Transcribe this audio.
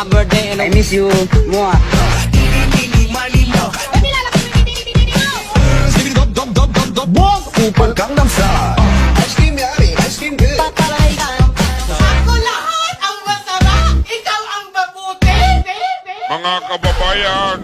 birthday and I miss you. Mwah. Upal Gangnam Style. Ice cream yummy, ice cream good. Ako lahat ang masarap, ikaw ang mabuti, baby. Mga kababayan,